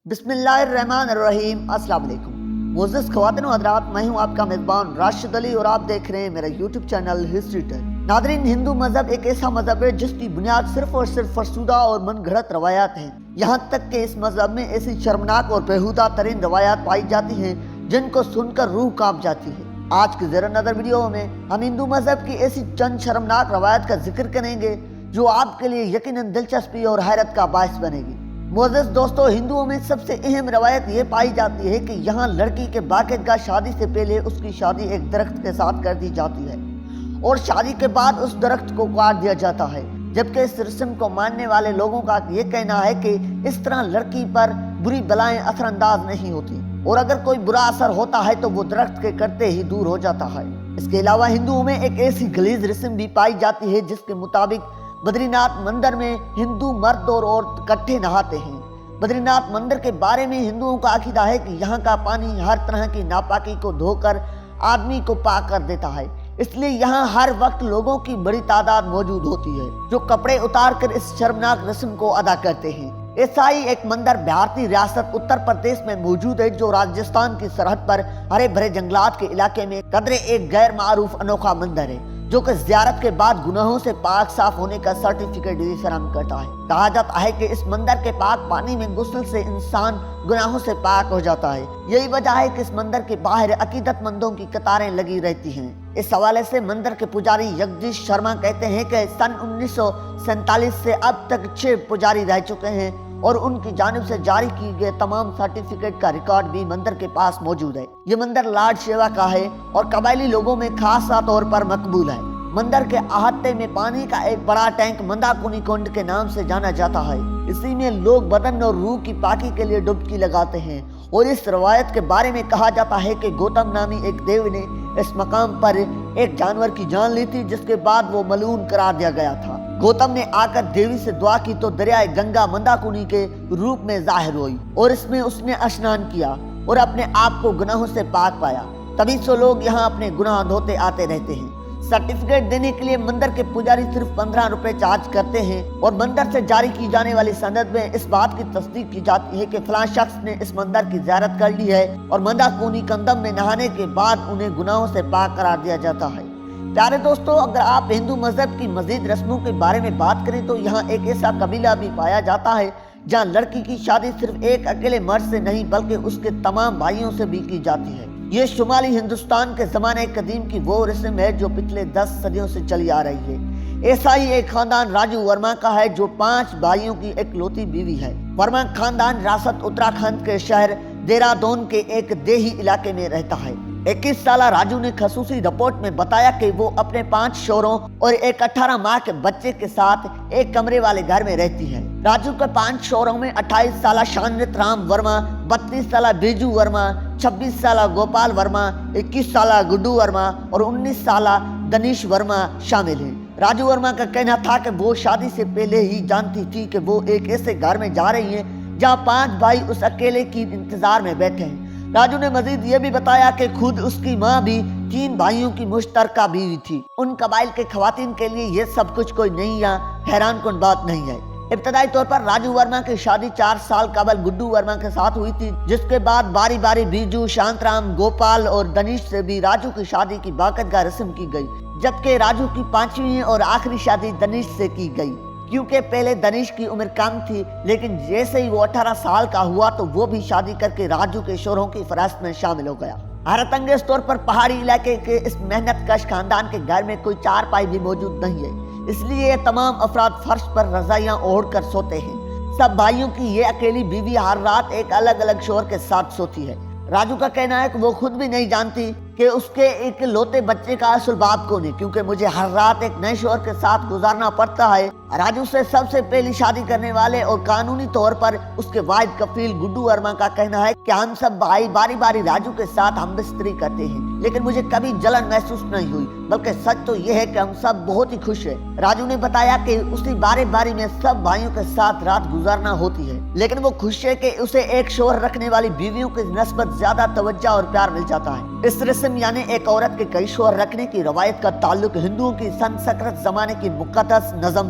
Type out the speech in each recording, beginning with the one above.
بسم اللہ الرحمن الرحیم۔ السلام علیکم معزز خواتین و حضرات، میں ہوں آپ کا میزبان راشد علی اور آپ دیکھ رہے ہیں میرا یوٹیوب چینل ہسٹری ٹیل۔ ناظرین، ہندو مذہب ایک ایسا مذہب ہے جس کی بنیاد صرف اور صرف فرسودہ اور من گھڑت روایات ہیں، یہاں تک کہ اس مذہب میں ایسی شرمناک اور بیہودہ ترین روایات پائی جاتی ہیں جن کو سن کر روح کانپ جاتی ہے۔ آج کی زیر نظر ویڈیو میں ہم ہندو مذہب کی ایسی چند شرمناک روایات کا ذکر کریں گے جو آپ کے لیے یقیناً دلچسپی اور حیرت کا باعث بنے گی۔ معزز دوستو، ہندوؤں میں سب سے اہم روایت یہ پائی جاتی ہے کہ یہاں لڑکی کے باقاعدہ شادی سے پہلے اس کی شادی ایک درخت کے ساتھ کر دی جاتی ہے اور شادی کے بعد اس درخت کو کاٹ دیا جاتا ہے، جبکہ اس رسم کو ماننے والے لوگوں کا یہ کہنا ہے کہ اس طرح لڑکی پر بری بلائیں اثر انداز نہیں ہوتی اور اگر کوئی برا اثر ہوتا ہے تو وہ درخت کے کرتے ہی دور ہو جاتا ہے۔ اس کے علاوہ ہندوؤں میں ایک ایسی غلیظ رسم بھی پائی جاتی ہے جس کے مطابق بدری ناتھ مندر میں ہندو مرد اور عورت اکٹھے نہاتے ہیں۔ بدری ناتھ مندر کے بارے میں ہندوؤں کا عقیدہ ہے کہ یہاں کا پانی ہر طرح کی ناپاکی کو دھو کر آدمی کو پاک کر دیتا ہے، اس لیے یہاں ہر وقت لوگوں کی بڑی تعداد موجود ہوتی ہے جو کپڑے اتار کر اس شرمناک رسم کو ادا کرتے ہیں۔ ایسا ہی ایک مندر بھارتی ریاست اتر پردیش میں موجود ہے جو راجستھان کی سرحد پر ہرے بھرے جنگلات کے علاقے میں قدرے ایک غیر معروف انوکھا مندر ہے جو کہ زیارت کے بعد گناہوں سے پاک صاف ہونے کا سرٹیفکیٹ بھی فراہم کرتا ہے۔ کہا جاتا ہے کہ اس مندر کے پاک پانی میں غسل سے انسان گناہوں سے پاک ہو جاتا ہے۔ یہی وجہ ہے کہ اس مندر کے باہر عقیدت مندوں کی قطاریں لگی رہتی ہیں۔ اس حوالے سے مندر کے پجاری جگدیش شرما کہتے ہیں کہ سن 1947 سے اب تک 6 پجاری رہ چکے ہیں اور ان کی جانب سے جاری کی گئے تمام سرٹیفکیٹ کا ریکارڈ بھی مندر کے پاس موجود ہے۔ یہ مندر لارڈ شیوا کا ہے اور قبائلی لوگوں میں خاص طور پر مقبول ہے۔ مندر کے احاطے میں پانی کا ایک بڑا ٹینک منداکنی کنڈ کے نام سے جانا جاتا ہے، اسی میں لوگ بدن اور روح کی پاکی کے لیے ڈبکی لگاتے ہیں اور اس روایت کے بارے میں کہا جاتا ہے کہ گوتم نامی ایک دیو نے اس مقام پر ایک جانور کی جان لی تھی جس کے بعد وہ ملعون قرار دیا گیا تھا۔ گوتم نے آ کر دیوی سے دعا کی تو دریائے گنگا منداکنی کے روپ میں ظاہر ہوئی اور اس میں اس نے اشنان کیا اور اپنے آپ کو گناہوں سے پاک پایا۔ تبھی سے لوگ یہاں اپنے گناہ دھوتے آتے رہتے ہیں۔ سرٹیفکیٹ دینے کے لیے مندر کے پجاری صرف 15 روپے چارج کرتے ہیں اور مندر سے جاری کی جانے والی سند میں اس بات کی تصدیق کی جاتی ہے کہ فلاں شخص نے اس مندر کی زیارت کر لی ہے اور منداکنی کندم میں نہانے کے بعد انہیں گناہوں سے پاک قرار دیا جاتا ہے۔ پیارے دوستو، اگر آپ ہندو مذہب کی مزید رسموں کے بارے میں بات کریں تو یہاں ایک ایسا قبیلہ بھی پایا جاتا ہے جہاں لڑکی کی شادی صرف ایک اکیلے مرد سے نہیں بلکہ اس کے تمام بھائیوں سے بھی کی جاتی ہے۔ یہ شمالی ہندوستان کے زمانہ قدیم کی وہ رسم ہے جو پچھلے 10 صدیوں سے چلی آ رہی ہے۔ ایسا ہی ایک خاندان راجو ورما کا ہے جو 5 بھائیوں کی اکلوتی بیوی ہے۔ ورما خاندان ریاست اتراکھنڈ کے شہر دہرادون کے ایک دیہی علاقے میں رہتا ہے۔ 21 سالہ راجو نے خصوصی رپورٹ میں بتایا کہ وہ اپنے 5 شوہروں اور ایک 18 ماہ کے بچے کے ساتھ ایک کمرے والے گھر میں رہتی ہے۔ راجو کے 5 شوہروں میں 28 سالہ شانت رام ورما، 32 سالہ بیجو ورما، 26 سالہ گوپال ورما، 21 سالہ گڈو ورما اور 19 سالہ دنیش ورما شامل ہیں۔ راجو ورما کا کہنا تھا کہ وہ شادی سے پہلے ہی جانتی تھی کہ وہ ایک ایسے گھر میں جا رہی ہیں جہاں 5 بھائی اس اکیلے کی انتظار میں بیٹھے ہیں۔ راجو نے مزید یہ بھی بتایا کہ خود اس کی ماں بھی 3 بھائیوں کی مشترکہ بیوی تھی۔ ان قبائل کے خواتین کے لیے یہ سب کچھ کوئی نئی یا حیران کن بات نہیں ہے۔ ابتدائی طور پر راجو ورما کی شادی 4 سال قبل گڈو ورما کے ساتھ ہوئی تھی، جس کے بعد باری باری بیجو، شانت رام، گوپال اور دنیش سے بھی راجو کی شادی کی باقاعدہ رسم کی گئی، جبکہ راجو کی 5ویں اور آخری شادی دنیش سے کی گئی کیونکہ پہلے دنیش کی عمر کم تھی، لیکن جیسے ہی وہ 18 سال کا ہوا تو وہ بھی شادی کر کے راجو کے شوہروں کی فہرست میں شامل ہو گیا۔ حیرت انگیز طور پر پہاڑی علاقے کے اس محنت کش خاندان کے گھر میں کوئی چارپائی بھی موجود نہیں ہے، اس لیے یہ تمام افراد فرش پر رضائیاں اوڑھ کر سوتے ہیں۔ سب بھائیوں کی یہ اکیلی بیوی ہر رات ایک الگ الگ شوہر کے ساتھ سوتی ہے۔ راجو کا کہنا ہے کہ وہ خود بھی نہیں جانتی کہ اس کے ایک لوتے بچے کا اصل باپ کون ہے، کیونکہ مجھے ہر رات ایک نئے شوہر کے ساتھ گزارنا پڑتا ہے۔ راجو سے سب سے پہلی شادی کرنے والے اور قانونی طور پر اس کے واحد کفیل گڈو ورما کا کہنا ہے کہ ہم سب بھائی باری باری راجو کے ساتھ ہم بستری کرتے ہیں، لیکن مجھے کبھی جلن محسوس نہیں ہوئی، بلکہ سچ تو یہ ہے کہ ہم سب بہت ہی خوش ہیں۔ راجو نے بتایا کہ اسی باری باری میں سب بھائیوں کے ساتھ رات گزارنا ہوتی ہے، لیکن وہ خوش ہے کہ اسے ایک شوہر رکھنے والی بیویوں کی نسبت زیادہ توجہ اور پیار مل جاتا ہے۔ اس رسم یعنی ایک عورت کے کئی شوہر رکھنے کی روایت کا تعلق ہندوؤں کی سنسکرت زمانے کی مقدس نظم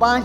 5